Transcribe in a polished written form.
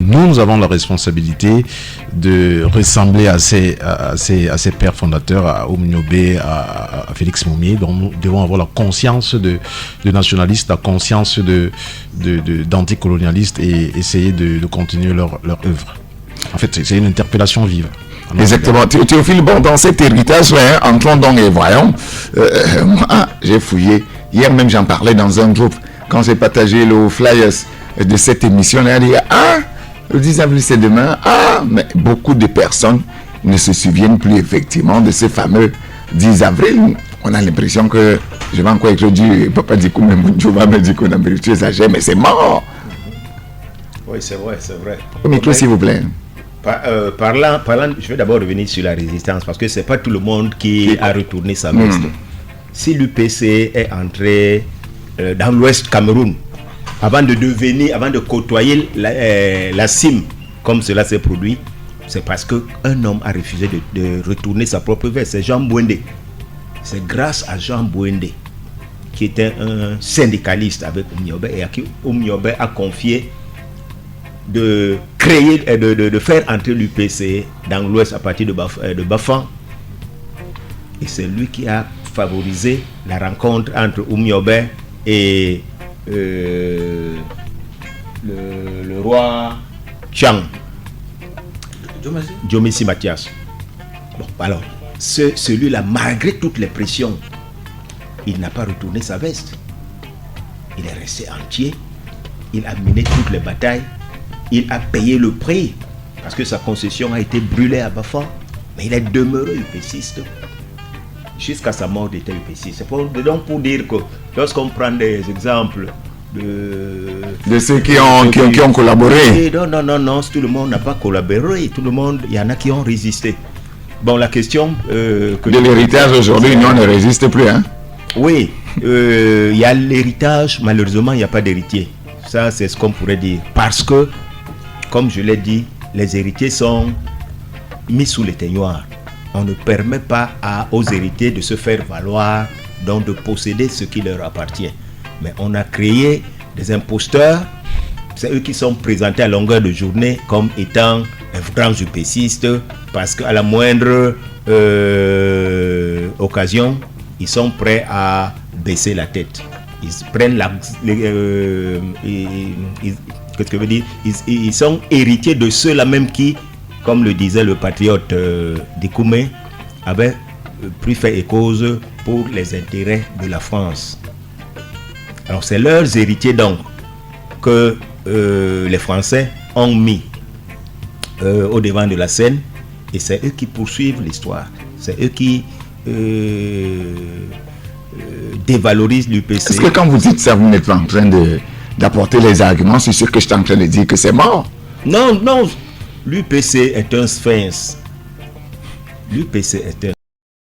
Nous avons la responsabilité de ressembler à ces pères fondateurs, à Oumniobé, à Félix Moumié, dont nous devons avoir la conscience de nationalistes, la conscience d'anticolonialistes et essayer de continuer leur œuvre. En fait, c'est une interpellation vive. Exactement. Théophile, bon, dans cet héritage-là, entrons donc et voyons. Moi, j'ai fouillé. Hier même, j'en parlais dans un groupe. Quand j'ai partagé le flyers de cette émission-là, il y a le 10 avril, c'est demain. Mais beaucoup de personnes ne se souviennent plus effectivement de ce fameux 10 avril. On a l'impression que, je vais encore introduire, Papa Dikou, même Jouma me dit qu'on a mérité ça, mais c'est mort. Oui, c'est vrai, c'est vrai. Au micro, s'il vous plaît. Parlant, je vais d'abord revenir sur la résistance, parce que ce n'est pas tout le monde qui a retourné sa veste. Si l'UPC est entré dans l'Ouest Cameroun, avant de côtoyer la CIM, comme cela s'est produit, c'est parce qu'un homme a refusé de retourner sa propre veste. C'est Jean Bouendé. C'est grâce à Jean Bouendé, qui était un syndicaliste avec Oumniobé, et à qui Oumniobé a confié de créer, de faire entrer l'UPC dans l'Ouest à partir de Bafan. Et c'est lui qui a favorisé la rencontre entre Oumniobé et le roi Chang, Diomési Mathias. Bon, alors, celui-là, malgré toutes les pressions, il n'a pas retourné sa veste. Il est resté entier. Il a mené toutes les batailles. Il a payé le prix parce que sa concession a été brûlée à Bafan. Mais il est demeuré UPCiste. Jusqu'à sa mort, il était UPCiste. C'est donc pour dire que lorsqu'on prend des exemples de ceux qui ont collaboré. Non, tout le monde n'a pas collaboré. Tout le monde, il y en a qui ont résisté. Bon, la question de l'héritage aujourd'hui, on ne résiste plus, hein? Oui, il y a l'héritage, malheureusement, il n'y a pas d'héritier. Ça, c'est ce qu'on pourrait dire. Parce que, comme je l'ai dit, les héritiers sont mis sous l'éteignoir. On ne permet pas aux héritiers de se faire valoir, donc de posséder ce qui leur appartient. Mais on a créé des imposteurs. C'est eux qui sont présentés à longueur de journée comme étant un grand UPCiste, parce qu'à la moindre occasion, ils sont prêts à baisser la tête. Ils prennent qu'est-ce que je veux dire? Ils sont héritiers de ceux-là même qui, comme le disait le patriote Dikoumé, avaient pris fait et cause pour les intérêts de la France. Alors c'est leurs héritiers donc que les Français ont mis au devant de la scène, et c'est eux qui poursuivent l'histoire. C'est eux qui dévalorisent l'UPC. Est-ce que quand vous dites ça, vous n'êtes pas en train d'apporter les arguments sur ce que je suis en train de dire, que c'est mort? Non, l'UPC est un sphinx. L'UPC est un